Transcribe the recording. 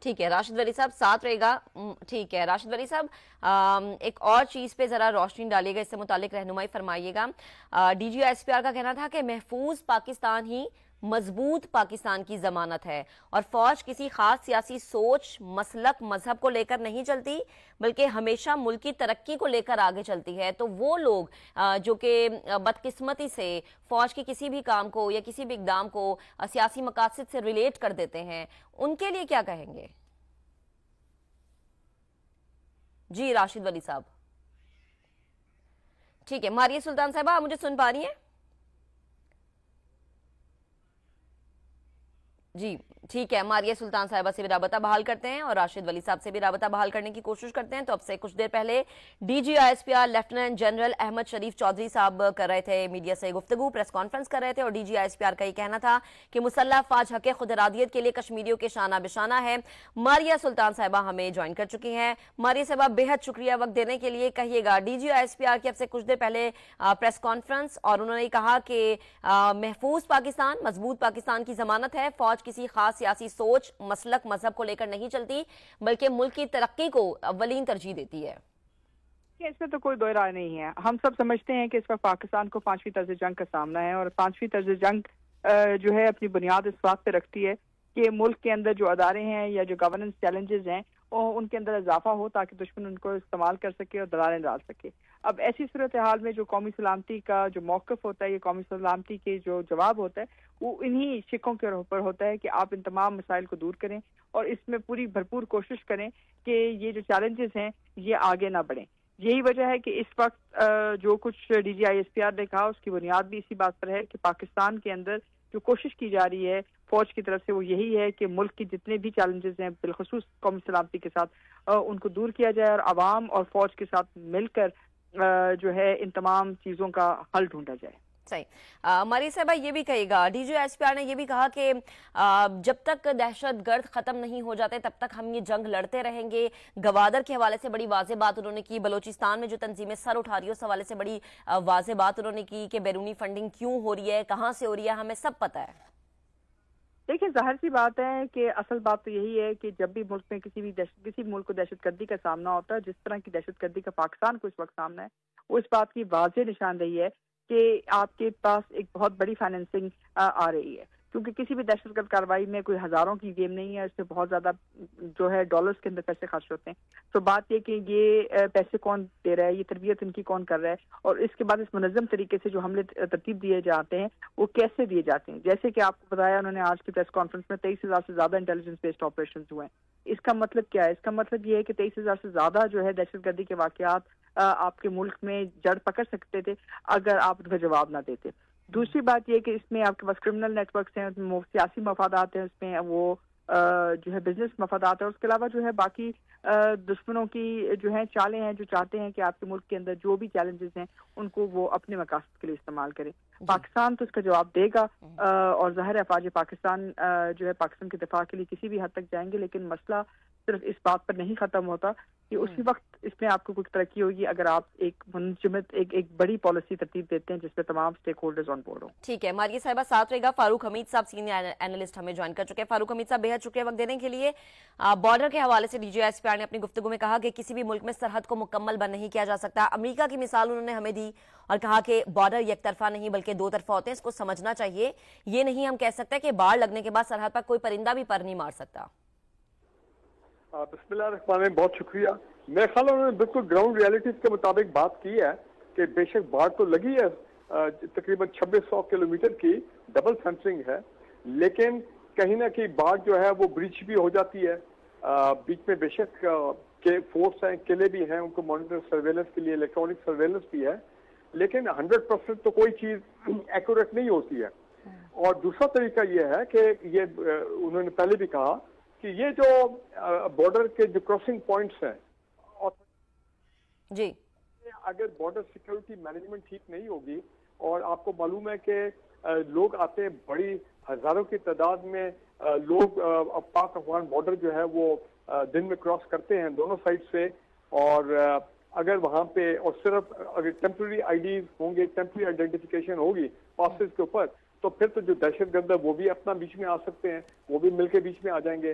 ٹھیک ہے راشد ولی صاحب ساتھ رہے گا. ٹھیک ہے راشد ولی صاحب ایک اور چیز پہ ذرا روشنی ڈالیے گا, اس سے متعلق رہنمائی فرمائیے گا. D G S P R کا کہنا تھا کہ محفوظ پاکستان ہی مضبوط پاکستان کی ضمانت ہے اور فوج کسی خاص سیاسی سوچ, مسلک, مذہب کو لے کر نہیں چلتی بلکہ ہمیشہ ملک کی ترقی کو لے کر آگے چلتی ہے. تو وہ لوگ جو کہ بدقسمتی سے فوج کے کسی بھی کام کو یا کسی بھی اقدام کو سیاسی مقاصد سے ریلیٹ کر دیتے ہیں, ان کے لیے کیا کہیں گے؟ جی راشد ولی صاحب. ٹھیک ہے ماریہ سلطان صاحبہ آپ مجھے سن پا رہی ہیں؟ جی ٹھیک ہے, ماریہ سلطان صاحبہ سے بھی رابطہ بحال کرتے ہیں اور راشد ولی صاحب سے بھی رابطہ بحال کرنے کی کوشش کرتے ہیں. تو اب سے کچھ دیر پہلے D G I S P R lieutenant general Ahmed Sharif Chaudhry sahib کر رہے تھے میڈیا سے گفتگو, پریس کانفرنس کر رہے تھے, اور D G I S P R کا یہ کہنا تھا کہ مسلح افواج حق خود ارادیت کے لیے کشمیریوں کے شانہ بشانہ ہے. ماریہ سلطان صاحبہ ہمیں جوائن کر چکی ہیں. ماریہ صاحبہ بے حد شکریہ وقت دینے کے لیے. کہیے گا D G I S P R کی اب سے کچھ دیر پہلے پریس کانفرنس, اور انہوں نے کہا کہ محفوظ پاکستان مضبوط پاکستان کی ضمانت ہے, فوج کسی خاص سیاسی سوچ, مسلک, مذہب کو لے کر نہیں چلتی بلکہ ملک کی ترقی کو اولین ترجیح دیتی ہے. اس میں تو کوئی دو رائے نہیں ہے. ہم سب سمجھتے ہیں کہ اس وقت پاکستان کو 5ویں طرز جنگ کا سامنا ہے, اور 5ویں طرز جنگ جو ہے اپنی بنیاد اس بات پہ رکھتی ہے کہ ملک کے اندر جو ادارے ہیں یا جو گورننس چیلنجز ہیں ان کے اندر اضافہ ہو تاکہ دشمن ان کو استعمال کر سکے اور دلالیں ڈال سکے. اب ایسی صورتحال میں جو قومی سلامتی کا جو موقف ہوتا ہے, یہ قومی سلامتی کے جو جواب ہوتا ہے, وہ انہی شکوں کے اوپر ہوتا ہے کہ آپ ان تمام مسائل کو دور کریں اور اس میں پوری بھرپور کوشش کریں کہ یہ جو چیلنجز ہیں یہ آگے نہ بڑھیں. یہی وجہ ہے کہ اس وقت جو کچھ D G I S P R نے کہا اس کی بنیاد بھی اسی بات پر ہے کہ پاکستان کے اندر جو کوشش کی جا رہی ہے فوج کی طرف سے وہ یہی ہے کہ ملک کی جتنے بھی چیلنجز ہیں بالخصوص قومی سلامتی کے ساتھ ان کو دور کیا جائے اور عوام اور فوج کے ساتھ مل کر جو ہے ان تمام چیزوں کا حل ڈھونڈا جائے. صحیح. ماری صاحبہ یہ بھی کہے گا D G S P R نے یہ بھی کہا کہ جب تک دہشت گرد ختم نہیں ہو جاتے تب تک ہم یہ جنگ لڑتے رہیں گے. گوادر کے حوالے سے بڑی واضح بات انہوں نے کی, بلوچستان میں جو تنظیمیں سر اٹھا رہی ہے اس حوالے سے بڑی واضح بات انہوں نے کی کہ بیرونی فنڈنگ کیوں ہو رہی ہے, کہاں سے ہو رہی ہے, ہمیں سب پتہ ہے. دیکھیں ظاہر سی بات ہے کہ اصل بات تو یہی ہے کہ جب بھی ملک میں کسی ملک کو دہشت گردی کا سامنا ہوتا ہے, جس طرح کی دہشت گردی کا پاکستان کو اس وقت سامنا ہے, وہ اس بات کی واضح نشاندہی ہے کہ آپ کے پاس ایک بہت بڑی فائنینسنگ آ رہی ہے, کیونکہ کسی بھی دہشت گرد کارروائی میں کوئی ہزاروں کی گیم نہیں ہے, اس سے بہت زیادہ جو ہے ڈالرز کے اندر پیسے خرچ ہوتے ہیں. تو بات یہ کہ یہ پیسے کون دے رہا ہے, یہ تربیت ان کی کون کر رہا ہے, اور اس کے بعد اس منظم طریقے سے جو حملے ترتیب دیے جاتے ہیں وہ کیسے دیے جاتے ہیں. جیسے کہ آپ کو بتایا انہوں نے آج کی پریس کانفرنس میں 23,000 سے زیادہ انٹیلیجنس بیسڈ آپریشنز ہوئے ہیں. اس کا مطلب کیا ہے؟ اس کا مطلب یہ ہے کہ 23,000 سے زیادہ جو ہے دہشت گردی کے واقعات آپ کے ملک میں جڑ پکڑ سکتے تھے اگر آپ ان کا جواب نہ دیتے. دوسری بات یہ کہ اس میں آپ کے پاس کرمنل نیٹ ورکس ہیں, سیاسی مفادات ہیں, اس میں وہ جو ہے بزنس مفادات ہے, اس کے علاوہ جو ہے باقی دشمنوں کی جو ہیں چالیں ہیں جو چاہتے ہیں کہ آپ کے ملک کے اندر جو بھی چیلنجز ہیں ان کو وہ اپنے مقاصد کے لیے استعمال کریں. پاکستان تو اس کا جواب دے گا, اور ظاہر افواج پاکستان جو ہے پاکستان کے دفاع کے لیے کسی بھی حد تک جائیں گے, لیکن مسئلہ صرف اس بات پر نہیں ختم ہوتا کہ اسی وقت اس میں آپ کو کچھ ترقی ہوگی اگر آپ ایک منجمد ایک بڑی پالیسی ترتیب دیتے ہیں جس پہ تمام سٹیک ہولڈرز آن بورڈ ہوں. ٹھیک ہے ماریہ صاحبہ ساتھ رہے گا. فاروق حمید صاحب سینئر اینالسٹ ہمیں جوائن کر چکے ہیں. فاروق حمید صاحب بے حد شکریہ وقت دینے کے لیے. بارڈر کے حوالے سے D G S P R نے اپنی گفتگو میں کہا کہ کسی بھی ملک میں سرحد کو مکمل بند نہیں کیا جا سکتا. امریکہ کی مثال انہوں نے ہمیں دی اور کہا کہ بارڈر یک طرفہ نہیں بلکہ دو طرفہ ہوتے ہیں, اس کو سمجھنا چاہیے. یہ نہیں ہم کہہ سکتے کہ باڑ لگنے کے بعد سرحد پر کوئی پرندہ بھی پر نہیں مار سکتا. بسم اللہ الرحمن الرحیم, بہت شکریہ. میرے خیال میں انہوں نے بالکل گراؤنڈ ریالٹیز کے مطابق بات کی ہے کہ بے شک باڑ تو لگی ہے, تقریباً 2600 کلومیٹر کی ڈبل فینسنگ ہے, لیکن کہیں نہ کہیں باڑ جو ہے وہ بریچ بھی ہو جاتی ہے. بیچ میں بے شک فورس ہیں, قلعے بھی ہیں, ان کو مانیٹر سرویلنس کے لیے الیکٹرانک سرویلنس بھی ہے, لیکن 100% تو کوئی چیز ایکوریٹ نہیں ہوتی ہے. اور دوسرا طریقہ یہ ہے کہ یہ انہوں نے پہلے بھی کہا کہ یہ جو بارڈر کے جو کراسنگ پوائنٹس ہیں, جی اگر بارڈر سیکیورٹی مینجمنٹ ٹھیک نہیں ہوگی, اور آپ کو معلوم ہے کہ لوگ آتے ہیں بڑی ہزاروں کی تعداد میں, لوگ پاک افغان بارڈر جو ہے وہ دن میں کراس کرتے ہیں دونوں سائڈ سے, اور اگر وہاں پہ اور صرف اگر ٹیمپرری آئی ڈیز ہوں گے, ٹیمپرری آئیڈینٹیفیکیشن ہوگی پاسز کے اوپر, تو پھر تو جو دہشت گرد ہے وہ بھی اپنا بیچ میں آ سکتے ہیں, وہ بھی مل کے بیچ میں آ جائیں گے.